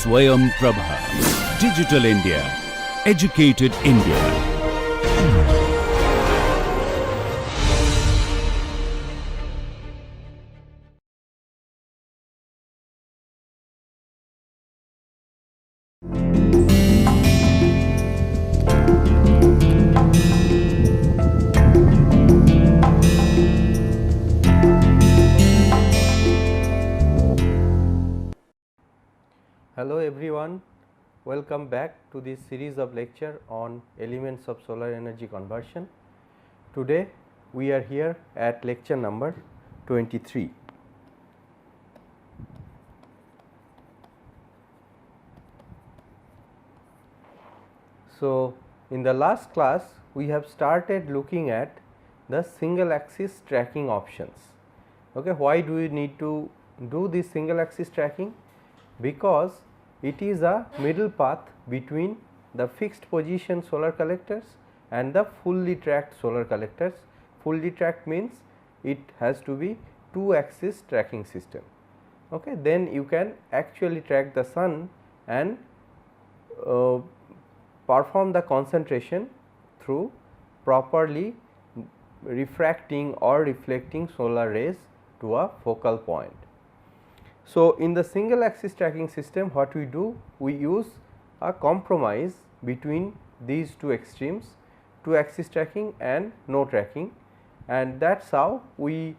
SwayamPrabha. Digital India. Educated India. Hello everyone, welcome back to this series of lecture on elements of solar energy conversion. Today we are here at lecture number 23. So, in the last class we have started looking at the single axis tracking options. Okay, why do we need to do this single axis tracking? Because it is a middle path between the fixed position solar collectors and the fully tracked solar collectors. Fully tracked means it has to be 2-axis tracking system. Okay, then you can actually track the sun and perform the concentration through properly refracting or reflecting solar rays to a focal point. So, in the single axis tracking system, what we do? We use a compromise between these two extremes, 2-axis tracking and no tracking, and that is how we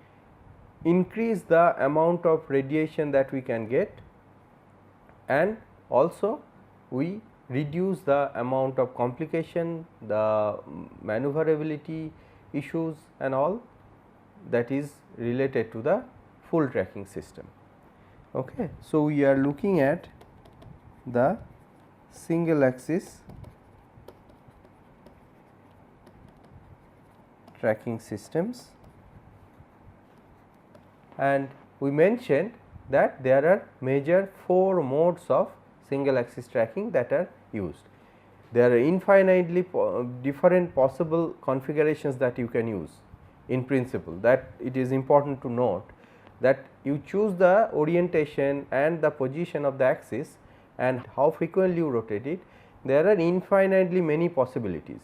increase the amount of radiation that we can get, and also we reduce the amount of complication, the maneuverability issues and all that is related to the full tracking system. Okay. So, we are looking at the single axis tracking systems, and we mentioned that there are major 4 modes of single axis tracking that are used. There are infinitely different possible configurations that you can use in principle. That it is important to note that you choose the orientation and the position of the axis and how frequently you rotate it. There are infinitely many possibilities,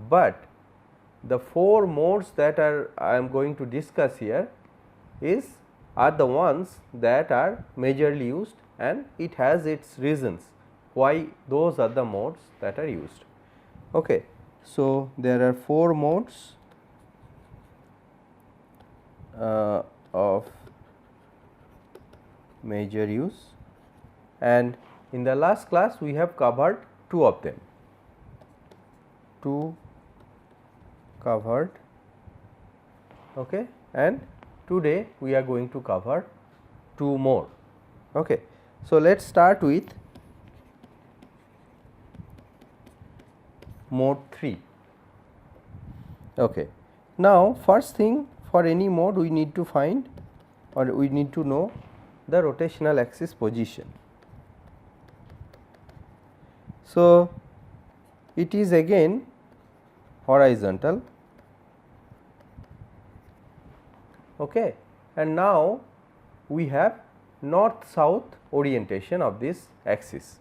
but the 4 modes that I am going to discuss here are the ones that are majorly used, and it has its reasons why those are the modes that are used. Okay. So, there are 4 modes of major use, and in the last class we have covered 2 of them. 2 covered, okay, and today we are going to cover 2 more. Okay. So, let us start with mode 3. Okay. Now, first thing, for any mode we need to find, or we need to know the rotational axis position. So, it is again horizontal, okay, and now we have north south orientation of this axis.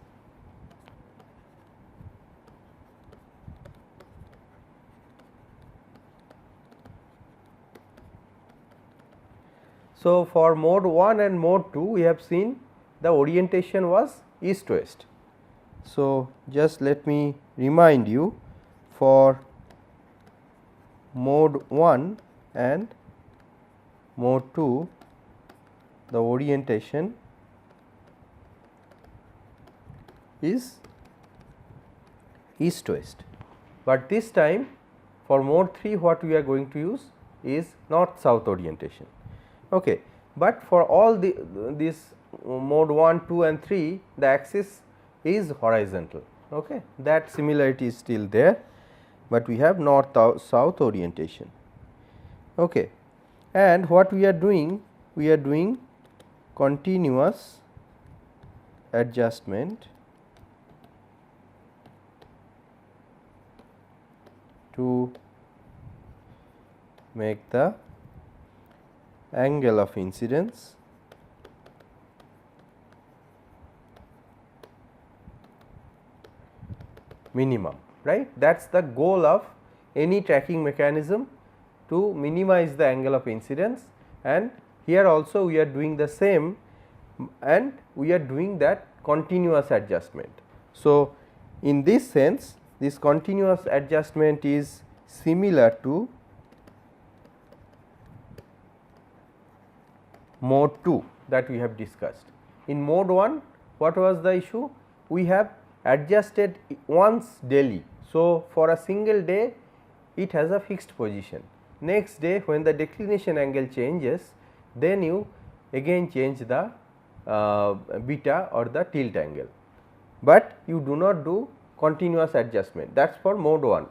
So, for mode 1 and mode 2 we have seen the orientation was east west. So, just let me remind you, for mode 1 and mode 2 the orientation is east west, but this time for mode 3 what we are going to use is north south orientation. Okay. But for all this mode 1, 2 and 3 the axis is horizontal, okay. That similarity is still there, but we have north south orientation, okay. And what we are doing? We are doing continuous adjustment to make the angle of incidence minimum, right. That is the goal of any tracking mechanism, to minimize the angle of incidence, and here also we are doing the same, and we are doing that continuous adjustment. So, in this sense this continuous adjustment is similar to mode 2 that we have discussed. In mode 1, what was the issue? We have adjusted once daily. So, for a single day it has a fixed position. Next day when the declination angle changes, then you again change the beta or the tilt angle, but you do not do continuous adjustment. That is for mode 1,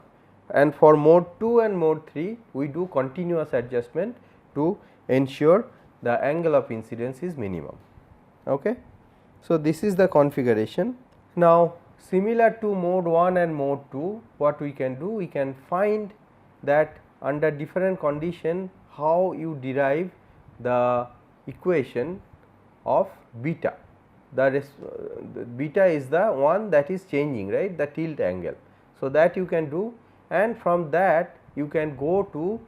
and for mode 2 and mode 3 we do continuous adjustment to ensure the angle of incidence is minimum. Okay. So, this is the configuration. Now, similar to mode 1 and mode 2, what we can do? We can find that under different condition how you derive the equation of beta. The beta is the one that is changing, right, the tilt angle. So, that you can do, and from that you can go to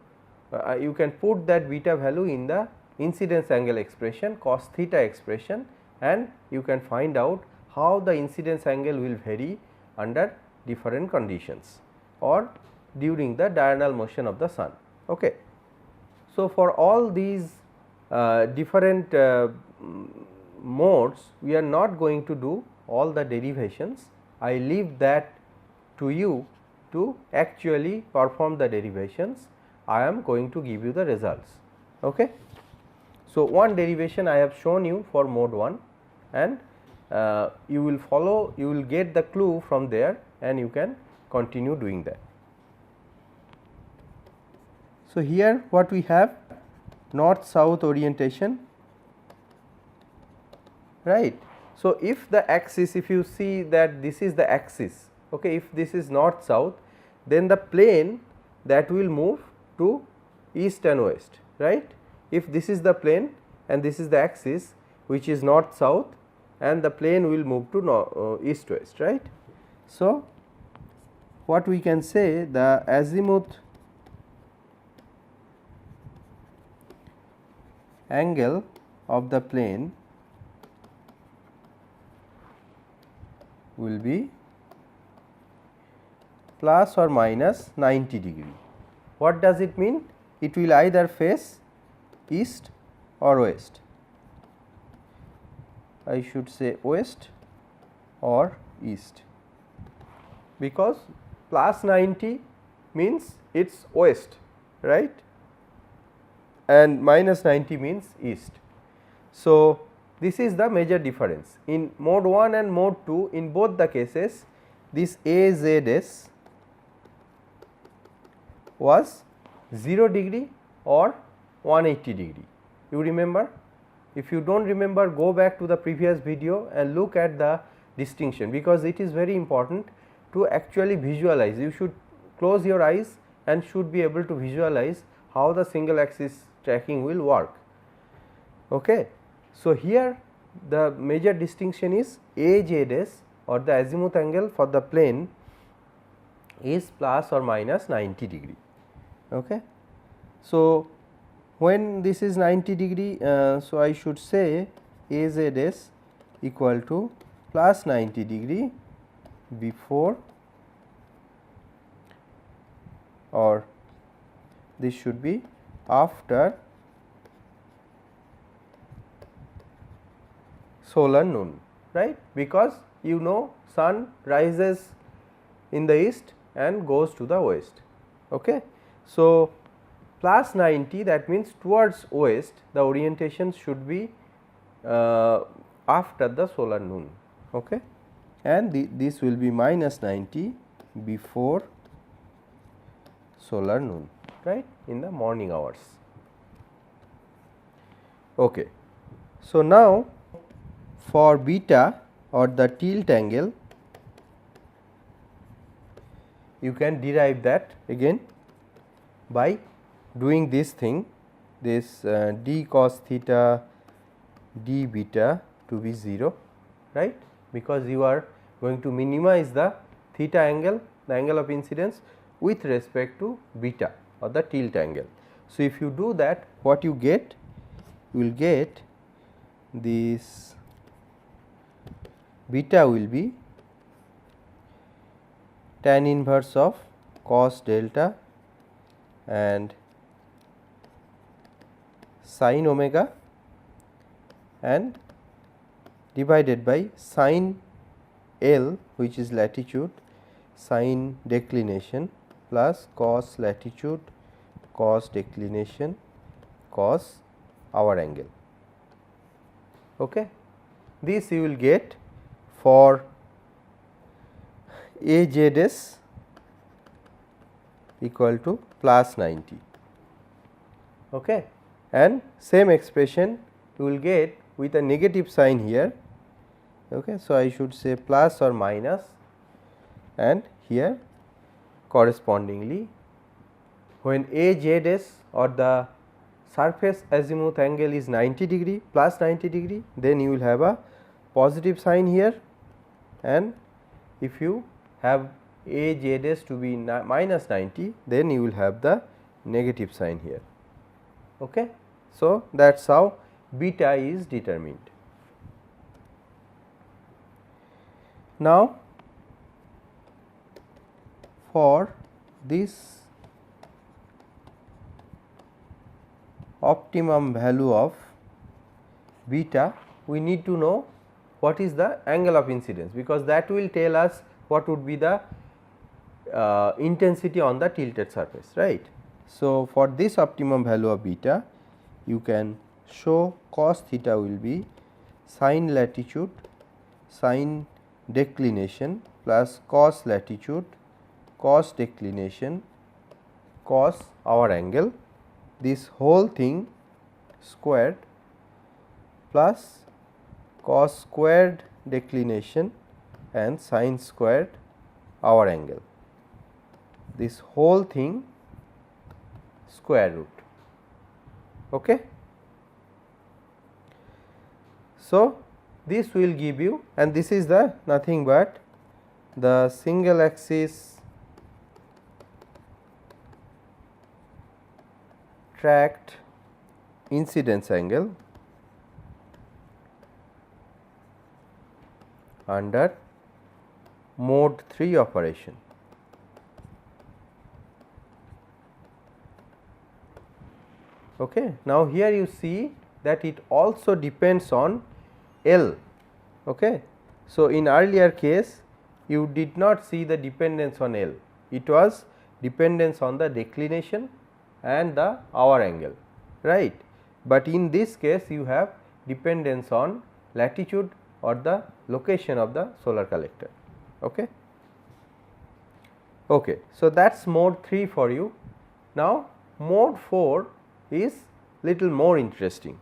you can put that beta value in the incidence angle expression, cos theta expression, and you can find out how the incidence angle will vary under different conditions or during the diurnal motion of the sun. Okay. So, for all these different modes, we are not going to do all the derivations. I leave that to you to actually perform the derivations. I am going to give you the results. Okay. So, one derivation I have shown you for mode 1, and you will follow, you will get the clue from there, and you can continue doing that. So, here what we have, north south orientation, right. So, if the axis, if you see that this is the axis, okay, if this is north south, then the plane that will move to east and west, right. If this is the plane and this is the axis which is north south, and the plane will move to east west, right. So, what we can say, the azimuth angle of the plane will be plus or minus 90 degree. What does it mean? It will either face east or west. I should say west or east, because plus 90 means it is west, right, and minus 90 means east. So, this is the major difference in mode 1 and mode 2. In both the cases, this AZS was 0 degree or 180 degree. You remember? If you do not remember, go back to the previous video and look at the distinction, because it is very important to actually visualize. You should close your eyes and should be able to visualize how the single axis tracking will work. Okay. So, here the major distinction is AZS, or the azimuth angle for the plane, is plus or minus 90 degree. Okay. So, when this is 90 degree, so I should say AZS equal to plus 90 degree before, or this should be after solar noon, right, because you know sun rises in the east and goes to the west. Okay. So, plus 90, that means towards west, the orientation should be after the solar noon, okay, and this will be minus 90 before solar noon, right, in the morning hours. Okay. So, now for beta or the tilt angle, you can derive that again by doing this thing, this d cos theta d beta to be 0, right, because you are going to minimize the theta angle, the angle of incidence with respect to beta or the tilt angle. So, if you do that, what you get? You will get this beta will be tan inverse of cos delta and sin omega and divided by sin L, which is latitude, sin declination plus cos latitude, cos declination, cos hour angle. Okay. This you will get for AZS equal to plus 90. Okay. And same expression you will get with a negative sign here. Okay. So, I should say plus or minus, and here correspondingly when AZS or the surface azimuth angle is 90 degree plus 90 degree, then you will have a positive sign here, and if you have AZS to be minus 90, then you will have the negative sign here. Okay. So, that is how beta is determined. Now, for this optimum value of beta, we need to know what is the angle of incidence, because that will tell us what would be the intensity on the tilted surface, right. So, for this optimum value of beta, you can show cos theta will be sin latitude, sin declination plus cos latitude, cos declination, cos hour angle, this whole thing squared plus cos squared declination and sin squared hour angle, this whole thing square root. Okay. So, this will give you, and this is the nothing but the single axis tracked incidence angle under mode 3 operation. Okay. Now, here you see that it also depends on L. Okay. So, in earlier case you did not see the dependence on L, it was dependence on the declination and the hour angle, right. But in this case you have dependence on latitude or the location of the solar collector. Okay. Okay. So, that is mode 3 for you. Now, mode 4 is little more interesting.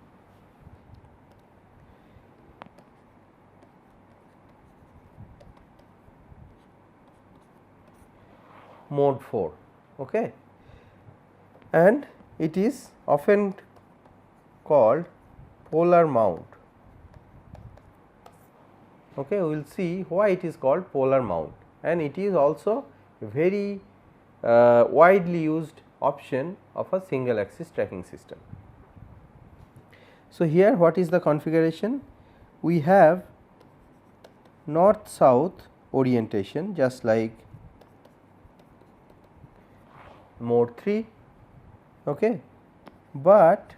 Mode 4, okay, and it is often called polar mount. Okay, we will see why it is called polar mount, and it is also a very widely used option of a single axis tracking system. So, here what is the configuration? We have north south orientation just like mode 3, okay, but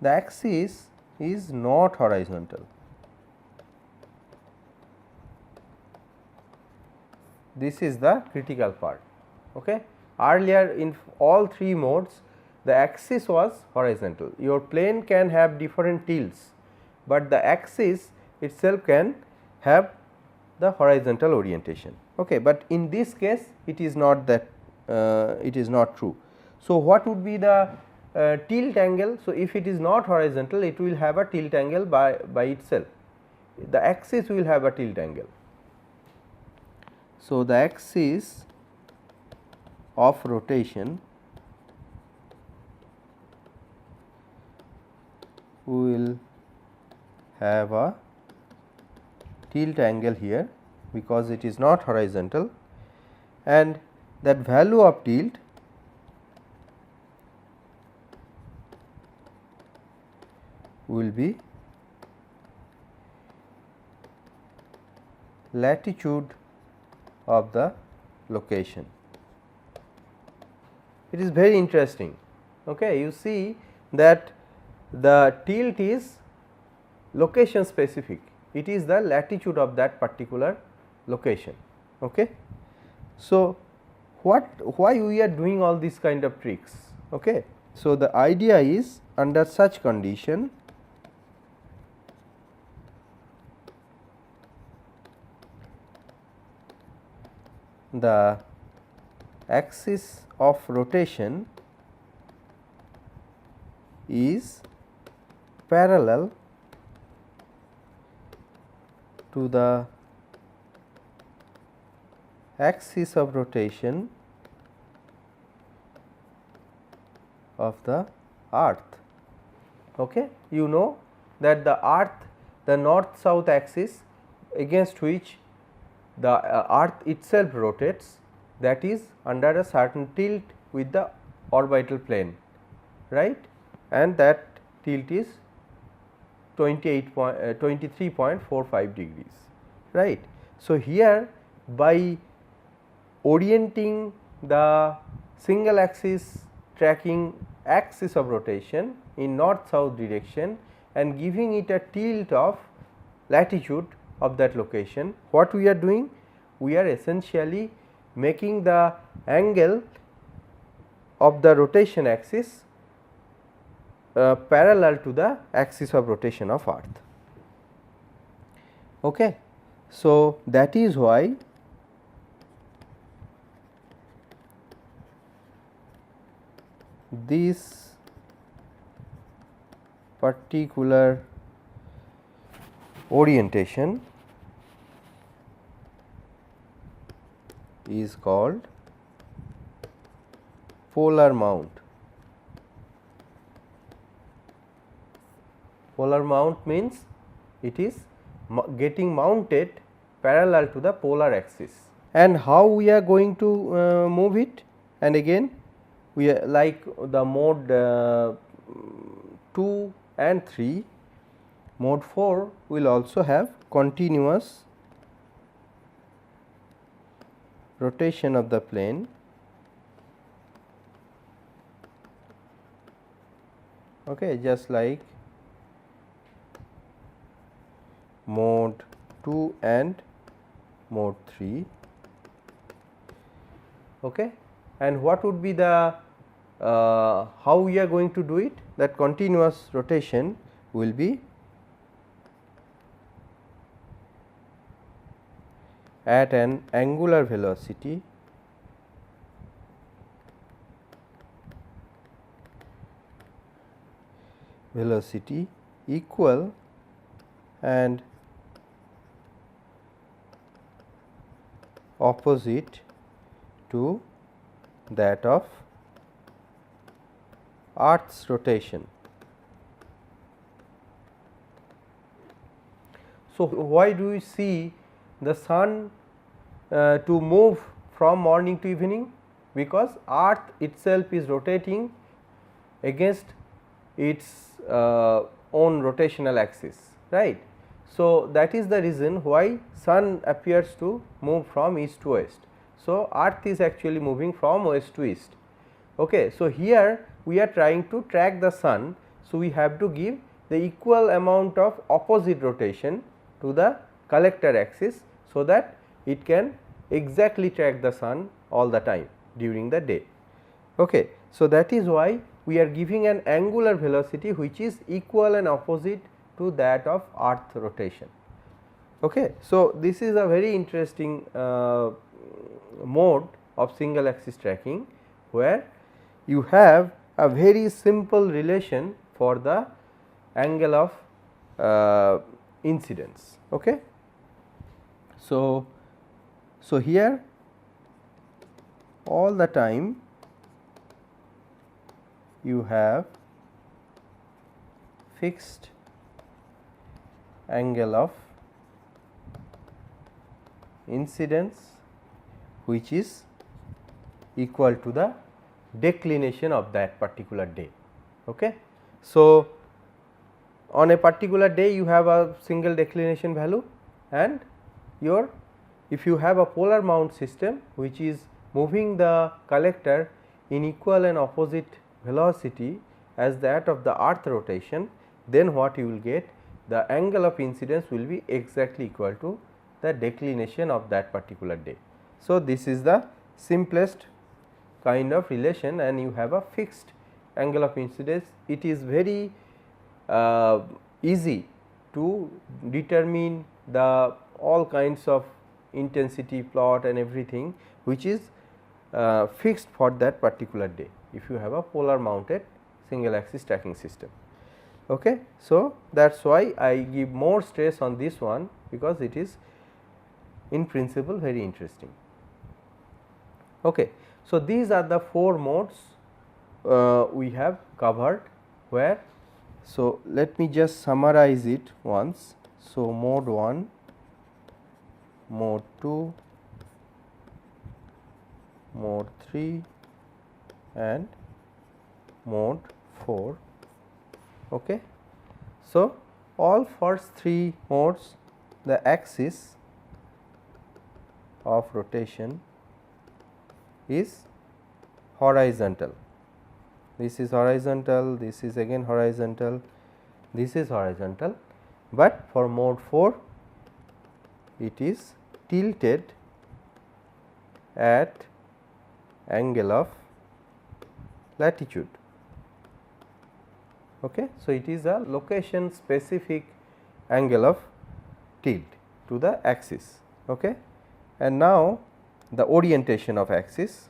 the axis is not horizontal. This is the critical part. Okay. Earlier in all 3 modes the axis was horizontal. Your plane can have different tilts, but the axis itself can have the horizontal orientation. Okay. But in this case it is not that it is not true. So, what would be the tilt angle? So, if it is not horizontal, it will have a tilt angle by itself. The axis will have a tilt angle. So, the axis of rotation will have a tilt angle here because it is not horizontal, and that value of tilt will be latitude of the location. It is very interesting. Okay, you see that the tilt is location specific, it is the latitude of that particular location. Okay. So, why we are doing all these kind of tricks? Okay. So, the idea is under such condition the axis of rotation is parallel to the axis of rotation of the earth. Okay. You know that the earth, the north south axis against which the earth itself rotates, that is under a certain tilt with the orbital plane, right, and that tilt is 23.45 degrees, right. So, here by orienting the single axis tracking axis of rotation in north south direction and giving it a tilt of latitude of that location, what we are doing? We are essentially making the angle of the rotation axis parallel to the axis of rotation of earth. Okay. So, that is why this particular orientation is called polar mount. Polar mount means it is getting mounted parallel to the polar axis. And how we are going to move it? And again we are like the mode 2 and 3, mode 4 will also have continuous rotation of the plane. Okay, just like mode 2 and mode 3. Okay. And what would be the how we are going to do it? That continuous rotation will be at an angular velocity equal and opposite to that of Earth's rotation. So, why do we see the sun to move from morning to evening? Because Earth itself is rotating against its own rotational axis, right. So, that is the reason why sun appears to move from east to west. So, Earth is actually moving from west to east. Okay. So, here we are trying to track the sun. So, we have to give the equal amount of opposite rotation to the collector axis, so that it can exactly track the sun all the time during the day. Okay. So, that is why we are giving an angular velocity which is equal and opposite to that of earth rotation. Okay. So, this is a very interesting mode of single axis tracking, where you have a very simple relation for the angle of incidence. Okay. So, here all the time you have fixed angle of incidence which is equal to the declination of that particular day. Okay. So, on a particular day you have a single declination value, and your if you have a polar mount system which is moving the collector in equal and opposite velocity as that of the earth rotation, then what you will get, the angle of incidence will be exactly equal to the declination of that particular day. So, this is the simplest kind of relation, and you have a fixed angle of incidence. It is very easy to determine the all kinds of intensity plot and everything which is fixed for that particular day if you have a polar mounted single axis tracking system. Okay. So, that is why I give more stress on this one, because it is in principle very interesting. Okay. So, these are the 4 modes we have covered where. So, let me just summarize it once. So, mode 1, mode 2, mode 3 and mode 4. Okay. So, all first 3 modes, the axis of rotation is horizontal. This is horizontal, this is again horizontal, this is horizontal, but for mode 4 it is tilted at angle of latitude. Okay. So, it is a location specific angle of tilt to the axis. Okay. And now, the orientation of axis,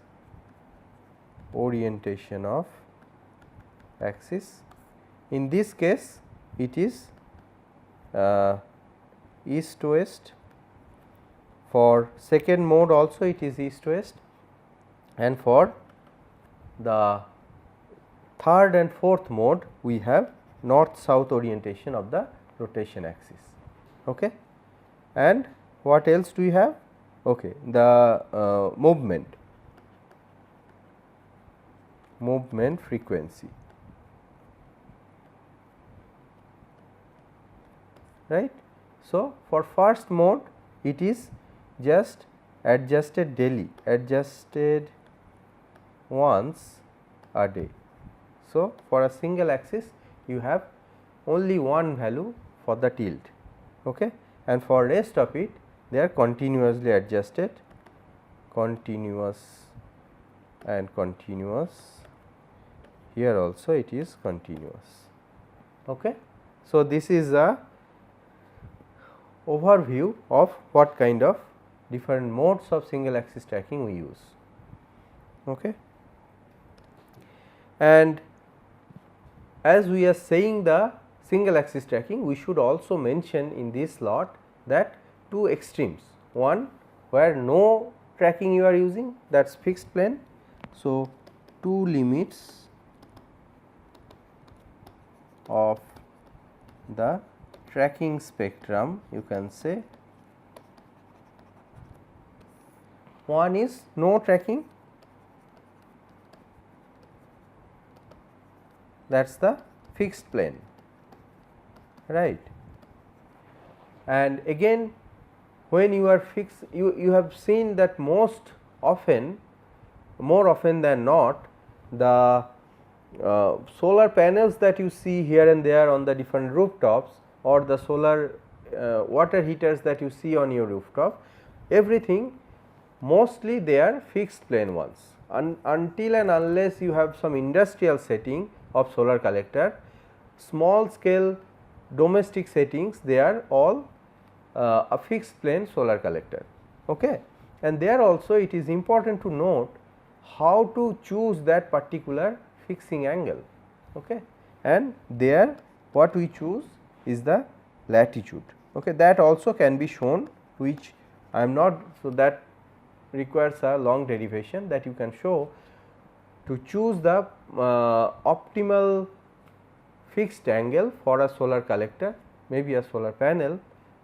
in this case it is east to west. For second mode also it is east to west, and for the third and fourth mode we have north south orientation of the rotation axis. Okay. And what else do we have? Okay, the movement frequency, right. So, for first mode it is just adjusted daily, adjusted once a day. So, for a single axis you have only one value for the tilt. Okay. And for rest of it they are continuously adjusted, continuous and continuous, here also it is continuous. Okay. So, this is a overview of what kind of different modes of single axis tracking we use. Okay. And as we are saying the single axis tracking, we should also mention in this lot that 2 extremes, one where no tracking you are using, that is fixed plane. So, 2 limits of the tracking spectrum, you can say. One is no tracking, that is the fixed plane, right. And again when you are fixed, you have seen that most often, more often than not, the solar panels that you see here and there on the different rooftops, or the solar water heaters that you see on your rooftop, everything mostly they are fixed plane ones, until and unless you have some industrial setting of solar collector. Small scale domestic settings, they are all a fixed plane solar collector. Okay. And there also it is important to note how to choose that particular fixing angle. Okay. And there what we choose is the latitude. Okay. That also can be shown, which I am not, so that requires a long derivation that you can show. To choose the optimal fixed angle for a solar collector, maybe a solar panel,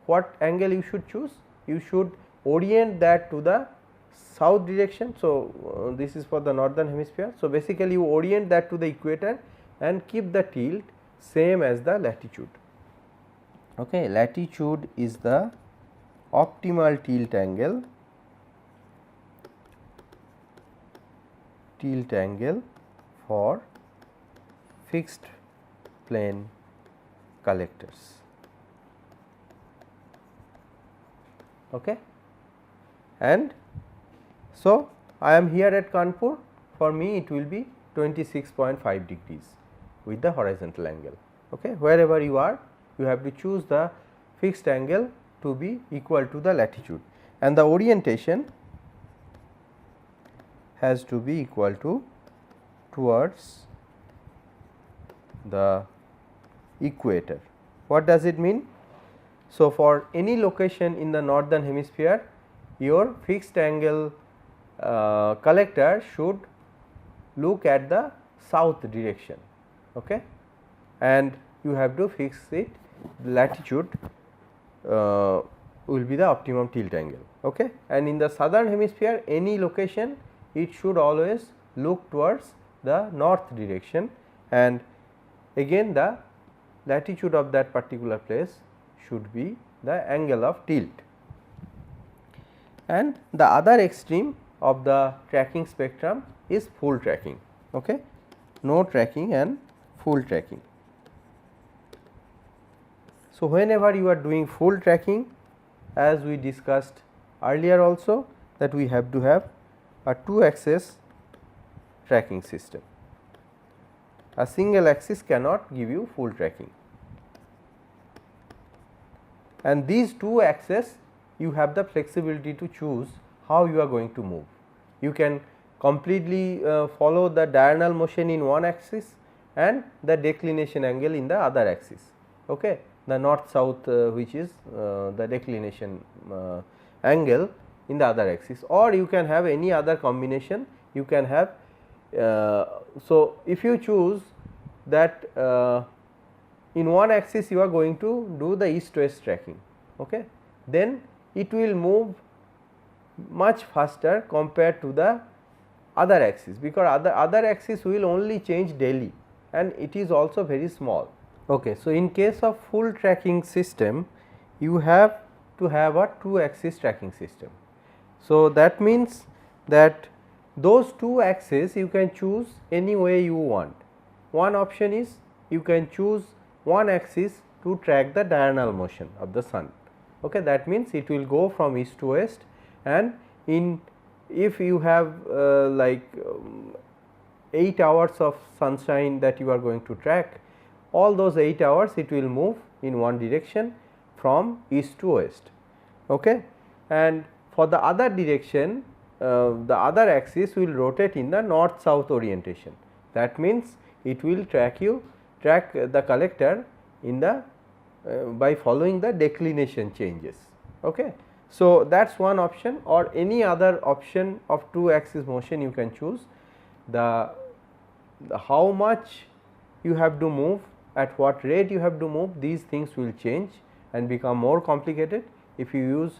what angle you should choose? You should orient that to the south direction. So, this is for the northern hemisphere. So, basically you orient that to the equator and keep the tilt same as the latitude. Okay. Latitude is the optimal tilt angle for fixed plane collectors. Okay. And so, I am here at Kanpur, for me it will be 26.5 degrees with the horizontal angle. Okay. Wherever you are, you have to choose the fixed angle to be equal to the latitude, and the orientation has to be equal to towards the equator. What does it mean? So, for any location in the northern hemisphere, your fixed angle collector should look at the south direction, okay, and you have to fix it. Latitude will be the optimum tilt angle, okay. And in the southern hemisphere, any location it should always look towards the north direction, and again the latitude of that particular place should be the angle of tilt. And the other extreme of the tracking spectrum is full tracking, okay, no tracking and full tracking. So, whenever you are doing full tracking, as we discussed earlier also, that we have to have a 2-axis tracking system. A single axis cannot give you full tracking, and these 2 axes you have the flexibility to choose how you are going to move. You can completely follow the diurnal motion in one axis and the declination angle in the other axis, okay. The north south which is the declination angle in the other axis, or you can have any other combination. You can have so if you choose that in one axis you are going to do the east west tracking, okay, then it will move much faster compared to the other axis, because other axis will only change daily and it is also very small. Okay. So, in case of full tracking system, you have to have a 2-axis tracking system. So, that means that those 2 axes you can choose any way you want. One option is you can choose one axis to track the diurnal motion of the sun, okay. That means it will go from east to west, and if you have 8 hours of sunshine that you are going to track, all those 8 hours it will move in one direction from east to west, okay. And for the other direction, the other axis will rotate in the north south orientation. That means it will track the collector in the by following the declination changes, okay. So, that is one option, or any other option of 2-axis motion you can choose. The how much you have to move, at what rate you have to move, these things will change and become more complicated if you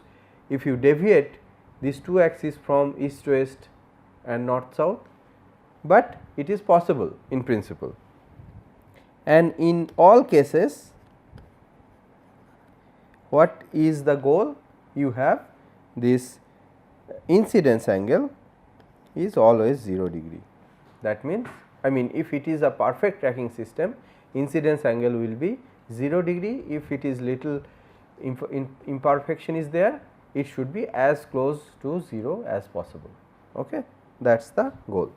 deviate these 2 axes from east to west and north south, but it is possible in principle. And in all cases, what is the goal? You have this incidence angle is always 0 degree. That means, if it is a perfect tracking system, incidence angle will be 0 degree. If it is little imperfection is there, it should be as close to 0 as possible, okay. That is the goal.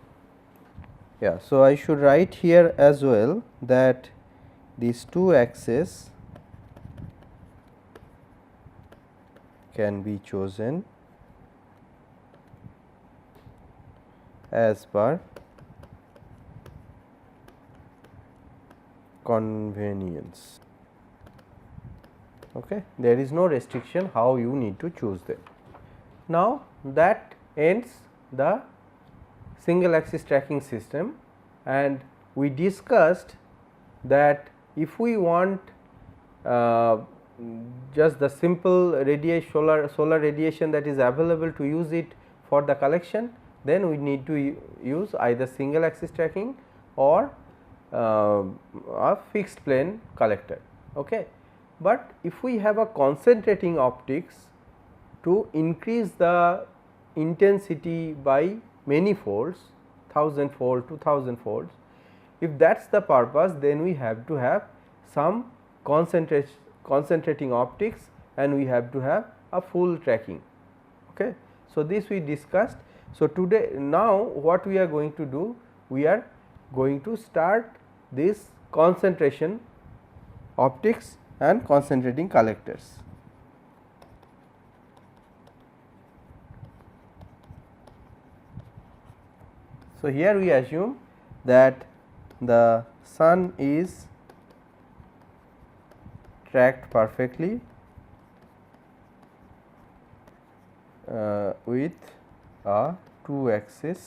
Yeah. So, I should write here as well that these 2 axes can be chosen as per convenience, okay. There is no restriction how you need to choose them. Now, that ends the single axis tracking system, and we discussed that if we want just the simple solar radiation that is available, to use it for the collection, then we need to use either single axis tracking or a fixed plane collector. Okay. But if we have a concentrating optics to increase the intensity by many folds, 1000 fold, 2000 folds, if that is the purpose, then we have to have some concentrating optics and we have to have a full tracking. Okay. So, this we discussed. So, today now what we are going to do, we are going to start this concentration optics and concentrating collectors. So, here we assume that the sun is tracked perfectly with a 2 axis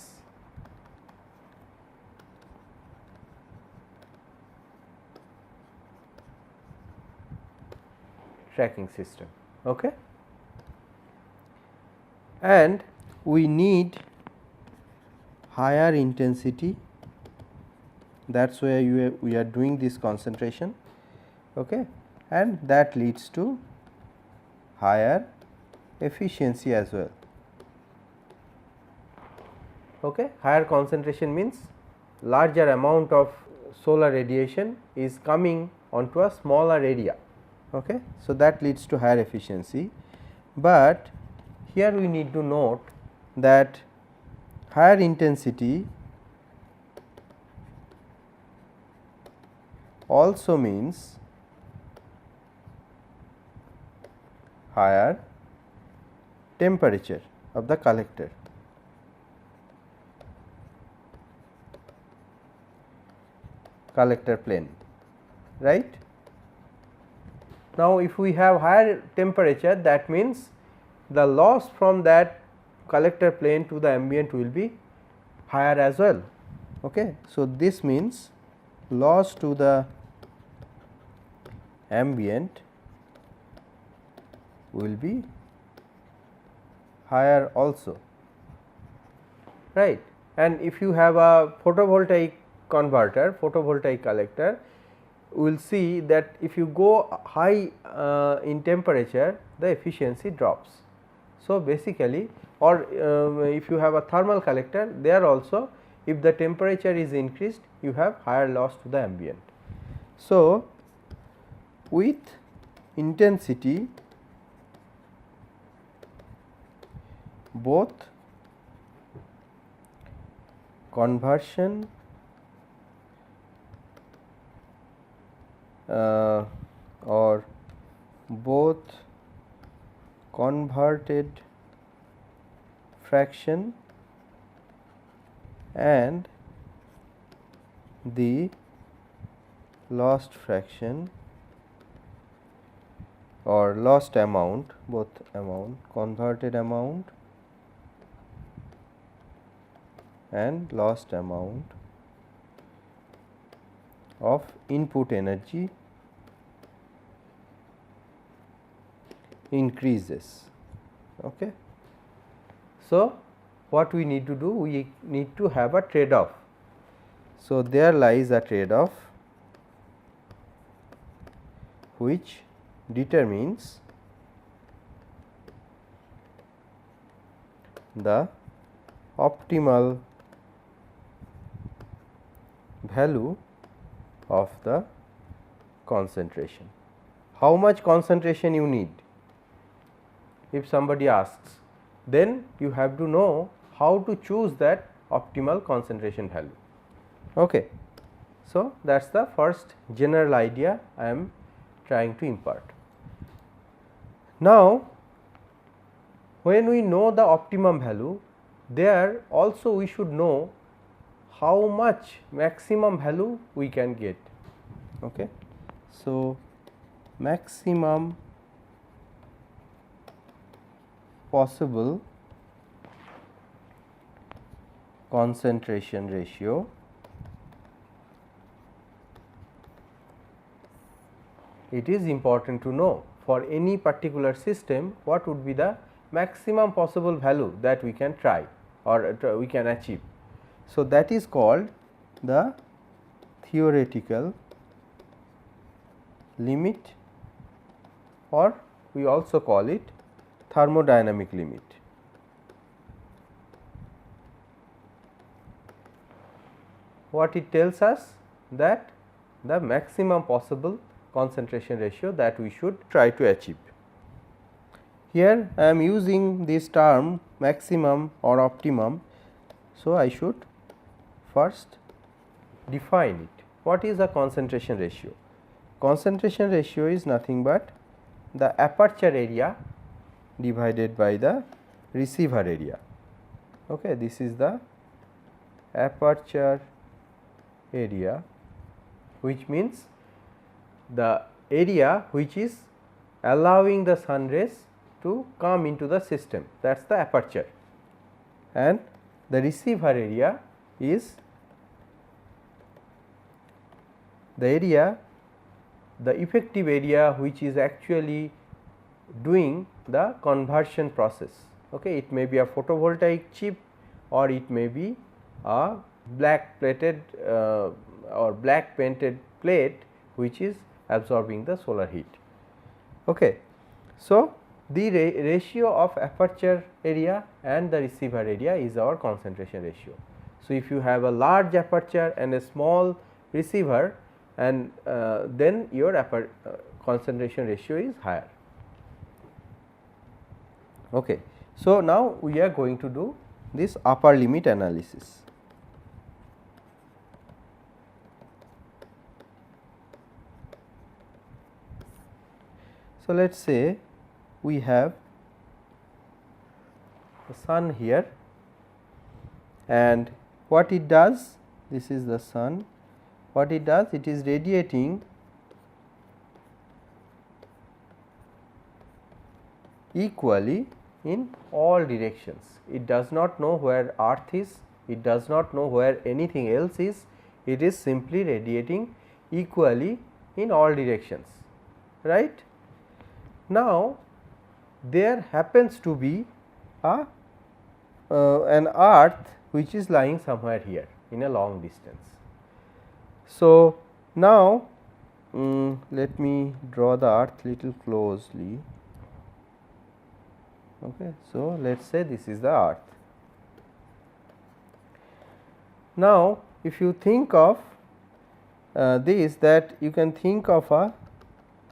tracking system. Okay. And we need higher intensity, that is why we are doing this concentration, okay, and that leads to higher efficiency as well. Okay. Higher concentration means larger amount of solar radiation is coming onto a smaller area. Okay. So, that leads to higher efficiency, but here we need to note that higher intensity also means higher temperature of the collector. Collector plane, right. Now, if we have higher temperature, that means the loss from that collector plane to the ambient will be higher as well. Okay. So, this means loss to the ambient will be higher also, right. And if you have a photovoltaic converter, photovoltaic collector, we will see that if you go high in temperature, the efficiency drops. So, basically, or if you have a thermal collector, there also if the temperature is increased, you have higher loss to the ambient. So, with intensity, both conversion or both converted fraction and the lost fraction or lost amount, both amount, converted amount and lost amount of input energy increases. Okay. So, what we need to do? We need to have a trade off. So, there lies a trade off which determines the optimal value of the concentration. How much concentration you need? If somebody asks, then you have to know how to choose that optimal concentration value. Okay. So, that is the first general idea I am trying to impart. Now, when we know the optimum value, there also we should know how much maximum value we can get. Okay. So, maximum possible concentration ratio it is important to know for any particular system what would be the maximum possible value that we can try or we can achieve. So, that is called the theoretical limit, or we also call it thermodynamic limit. What it tells us? That the maximum possible concentration ratio that we should try to achieve. Here I am using this term maximum or optimum. So, I should first define it. What is a concentration ratio? Concentration ratio is nothing but the aperture area divided by the receiver area. Okay, this is the aperture area, which means the area which is allowing the sun rays to come into the system, that is the aperture, and the receiver area is the area, the effective area which is actually doing the conversion process. Okay, it may be a photovoltaic chip or it may be a black plated or black painted plate which is absorbing the solar heat. Okay. So, the ratio of aperture area and the receiver area is our concentration ratio. So, if you have a large aperture and a small receiver, and then your concentration ratio is higher. Okay. So, now we are going to do this upper limit analysis. So, let us say we have the sun here, and what it does, this is the sun, what it does, it is radiating equally in all directions. It does not know where earth is, it does not know where anything else is, it is simply radiating equally in all directions, right. Now, there happens to be an earth which is lying somewhere here in a long distance. So, now let me draw the earth little closely. Okay. So, let us say this is the earth. Now, if you think of this, that you can think of a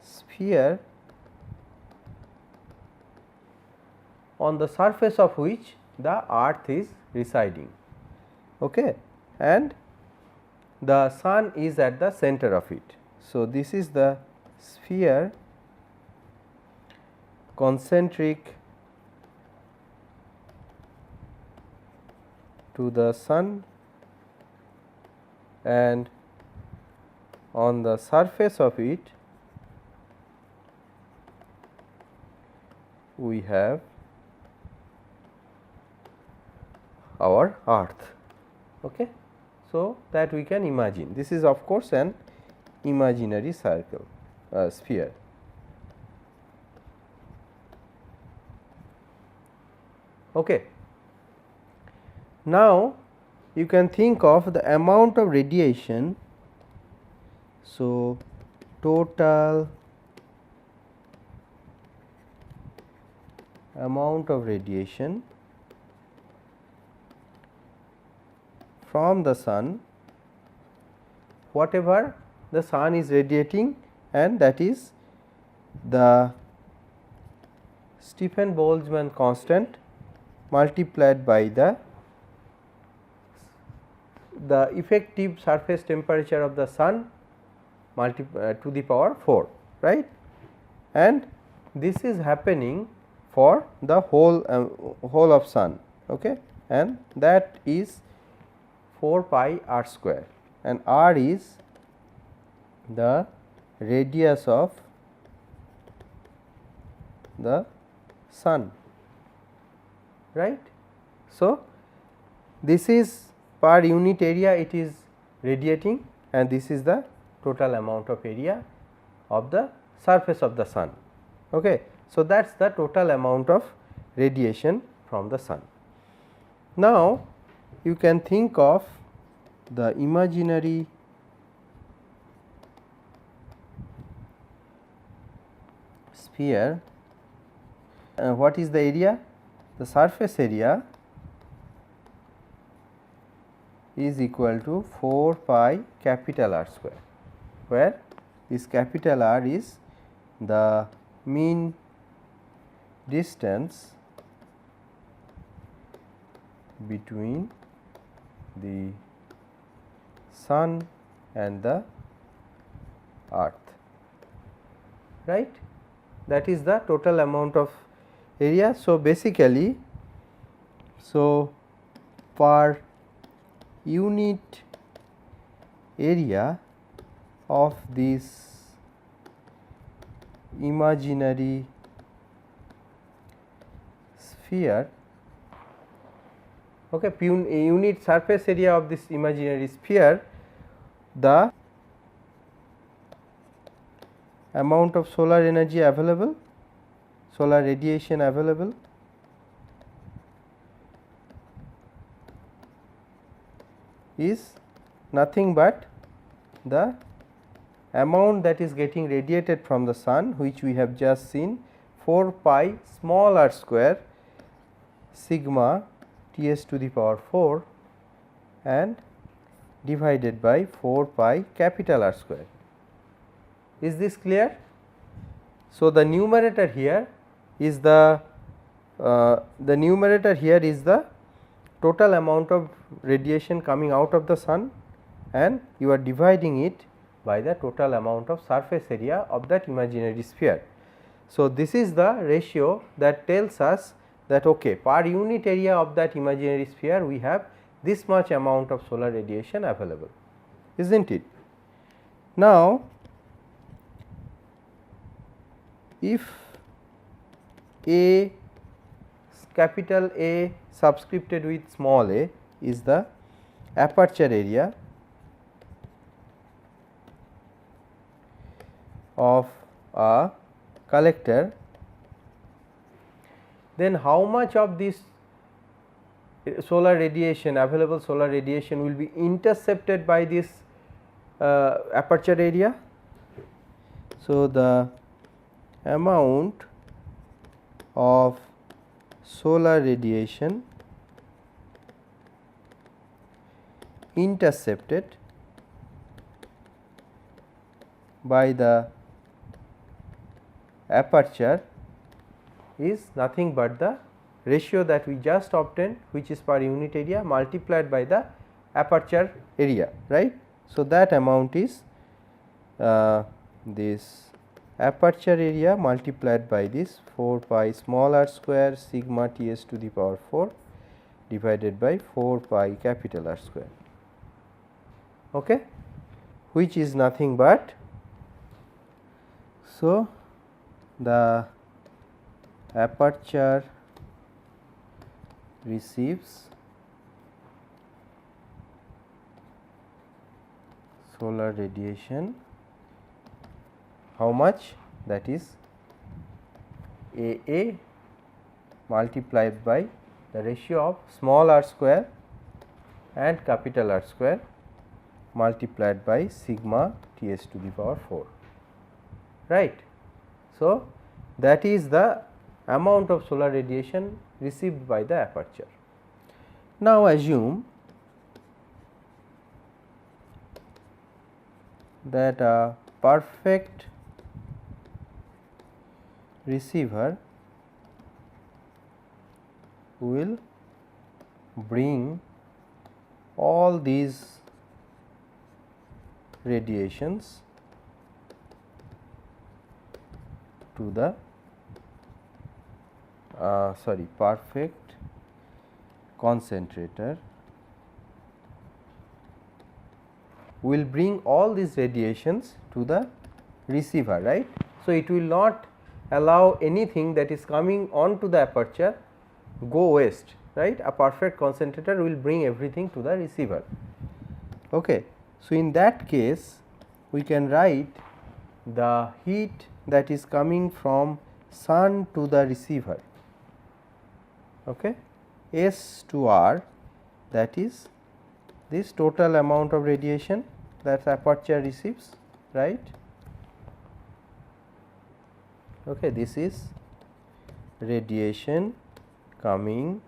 sphere on the surface of which the earth is residing, okay, and the sun is at the center of it. So, this is the sphere concentric to the sun, and on the surface of it we have our earth. Okay. So, that we can imagine, this is of course an imaginary circle sphere. Okay. Now, you can think of the amount of radiation. So, total amount of radiation from the sun, whatever the sun is radiating, and that is the Stephen Boltzmann constant multiplied by the effective surface temperature of the sun to the power 4, right, and this is happening for the whole of sun, okay, and that is 4 pi r square, and r is the radius of the sun, right. So, this is per unit area it is radiating, and this is the total amount of area of the surface of the sun. Okay. So, that is the total amount of radiation from the sun. Now, you can think of the imaginary sphere. What is the area? The surface area is equal to 4 pi capital R square, where this capital R is the mean distance between the sun and the earth, right. That is the total amount of area. So, basically, per unit area of this imaginary sphere, okay, unit surface area of this imaginary sphere, the amount of solar energy available, solar radiation available is nothing but the amount that is getting radiated from the sun, which we have just seen, 4 pi small r square sigma Ts to the power 4 and divided by 4 pi capital R square. Is this clear? So, the numerator here is the total amount of radiation coming out of the sun, and you are dividing it by the total amount of surface area of that imaginary sphere. So, this is the ratio that tells us that okay, per unit area of that imaginary sphere we have this much amount of solar radiation available, is not it? Now, if A, capital A subscripted with small a is the aperture area of a collector, then how much of this solar radiation, available solar radiation, will be intercepted by this aperture area? So, the amount of solar radiation intercepted by the aperture is nothing but the ratio that we just obtained, which is per unit area multiplied by the aperture area, right. So, that amount is this aperture area multiplied by this 4 pi small r square sigma Ts to the power 4 divided by 4 pi capital R square, okay, which is nothing but, so the aperture receives solar radiation, how much? That is AA multiplied by the ratio of small r square and capital R square multiplied by sigma Ts to the power 4, right. So, that is the amount of solar radiation received by the aperture. Now, assume that a perfect receiver will bring all these radiations to the perfect concentrator will bring all these radiations to the receiver, right. So, it will not allow anything that is coming onto the aperture go waste, right. A perfect concentrator will bring everything to the receiver, okay. So, in that case we can write the heat that is coming from sun to the receiver okay, S to R, that is this total amount of radiation that aperture receives, right. Okay, this is radiation coming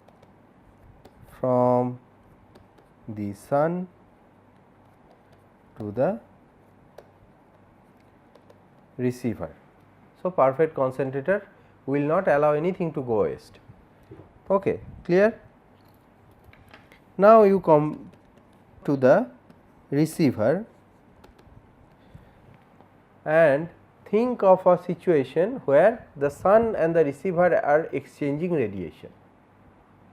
from the sun to the receiver. So, perfect concentrator will not allow anything to go waste. Okay, clear? Now, you come to the receiver and think of a situation where the sun and the receiver are exchanging radiation.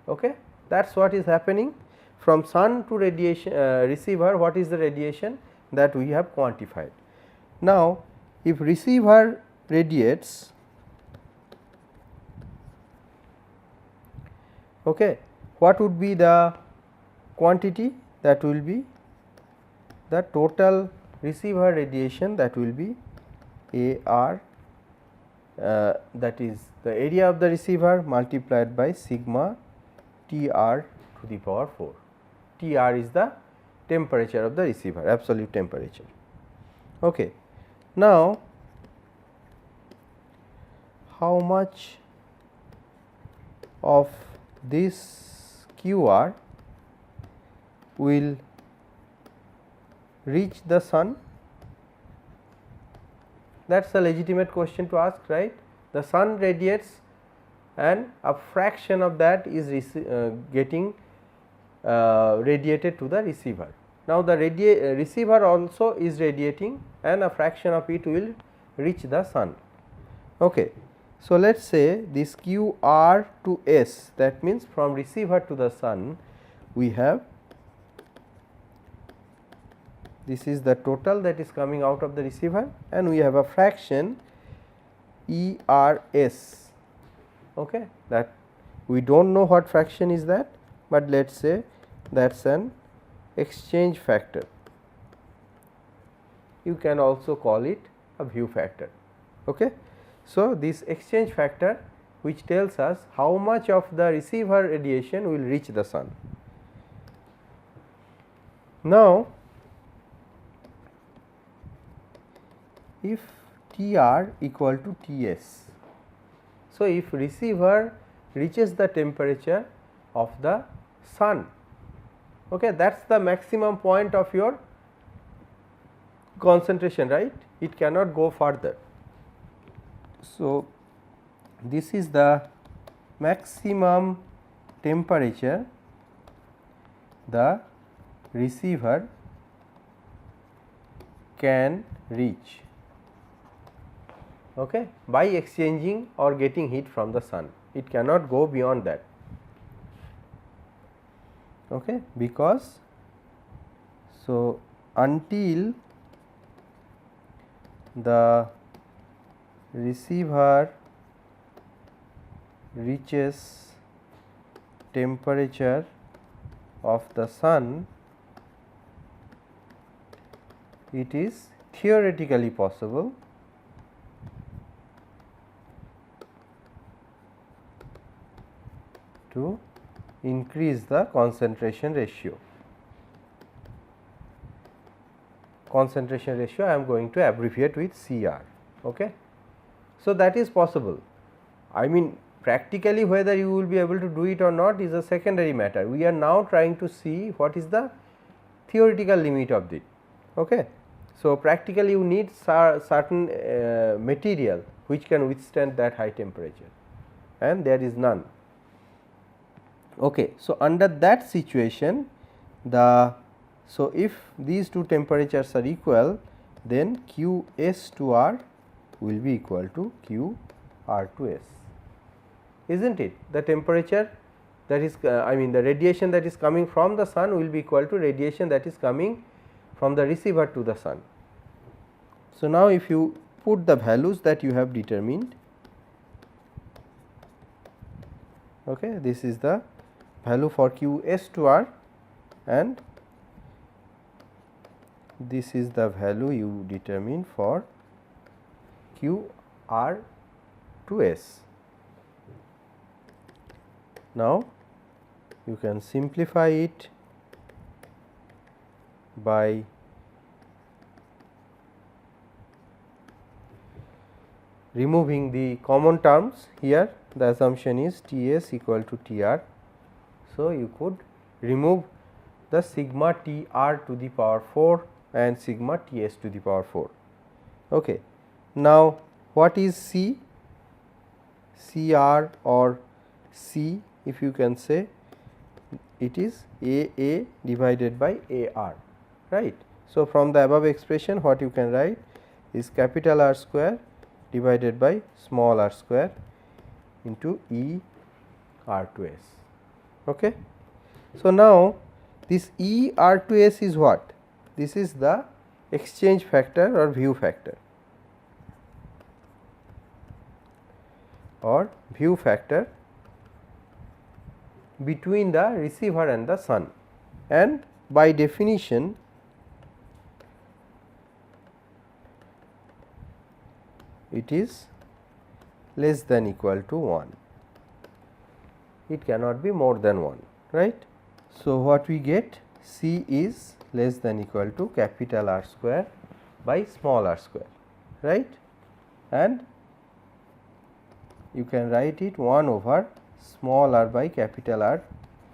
Okay? That is what is happening from sun to radiation receiver. What is the radiation that we have quantified? Now, if receiver radiates, okay, what would be the quantity? That will be the total receiver radiation, that will be AR, that is the area of the receiver multiplied by sigma TR to the power 4. TR is the temperature of the receiver, absolute temperature. Okay. Now, how much of this QR will reach the sun? That is a legitimate question to ask, right. The sun radiates and a fraction of that is getting radiated to the receiver. Now, the receiver also is radiating and a fraction of it will reach the sun. Okay. So, let us say this QR to S, that means from receiver to the sun we have, this is the total that is coming out of the receiver, and we have a fraction ERS, okay, that we do not know what fraction is that, but let us say that is an exchange factor. You can also call it a view factor. Okay. So, this exchange factor which tells us how much of the receiver radiation will reach the sun. Now, if TR equal to TS, so if receiver reaches the temperature of the sun, okay, that is the maximum point of your concentration, right, it cannot go further. So, this is the maximum temperature the receiver can reach, okay, by exchanging or getting heat from the sun. It cannot go beyond that, okay, because so until the receiver reaches temperature of the sun, it is theoretically possible to increase the concentration ratio. Concentration ratio I am going to abbreviate with CR. Okay. So, that is possible. I mean, practically whether you will be able to do it or not is a secondary matter. We are now trying to see what is the theoretical limit of it. Okay. So, practically you need certain material which can withstand that high temperature, and there is none. Okay. So, under that situation, so if these two temperatures are equal, then Q S to R will be equal to Q R to S, isn't it? The temperature that is I mean the radiation that is coming from the sun will be equal to radiation that is coming from the receiver to the sun. So, now if you put the values that you have determined, okay, this is the value for Q S to R and this is the value you determine for Q R to S. Now, you can simplify it by removing the common terms. Here the assumption is T s equal to T r. So, you could remove the sigma T r to the power 4 and sigma T s to the power 4. Okay. Now, what is C? C r or C, if you can say, it is A divided by A r, right. So, from the above expression what you can write is capital R square divided by small r square into E r to s. Okay. So, now this E r to s is what? This is the exchange factor or view factor, between the receiver and the sun, and by definition it is less than equal to 1. It cannot be more than 1, right. So, what we get, C is less than equal to capital R square by small r square, right, and you can write it 1 over small r by capital R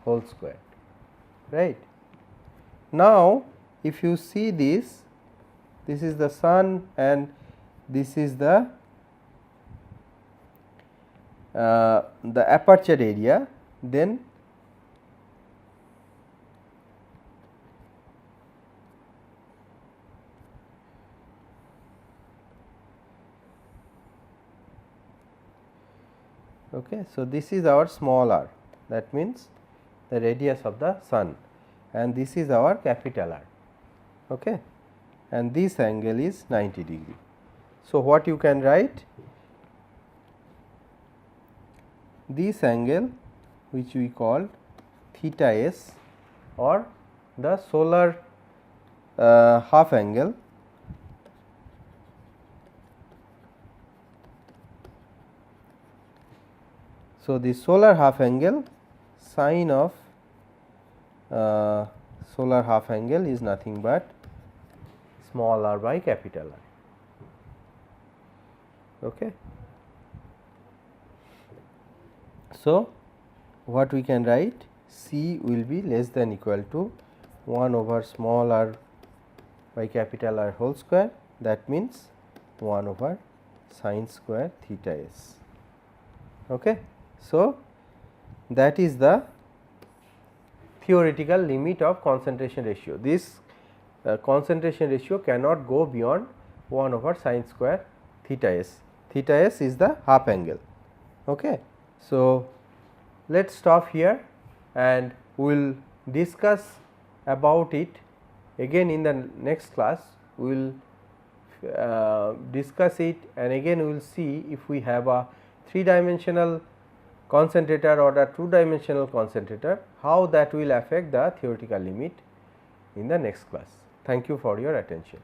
whole square, right. Now, if you see this is the sun and this is the aperture area, then okay. So, this is our small r, that means the radius of the sun, and this is our capital R, okay, and this angle is 90 degree. So, what you can write, this angle which we call theta s or the solar half angle, so the solar half angle, sine of solar half angle is nothing but small r by capital R. Okay. So, what we can write, C will be less than equal to 1 over small r by capital R whole square, that means 1 over sine square theta s. Okay. So, that is the theoretical limit of concentration ratio. This concentration ratio cannot go beyond 1 over sine square theta s. Theta s is the half angle. Okay. So, let us stop here and we will discuss about it again in the next class. We will discuss it, and again we will see if we have a 3-dimensional concentrator or a 2-dimensional concentrator, how that will affect the theoretical limit in the next class. Thank you for your attention.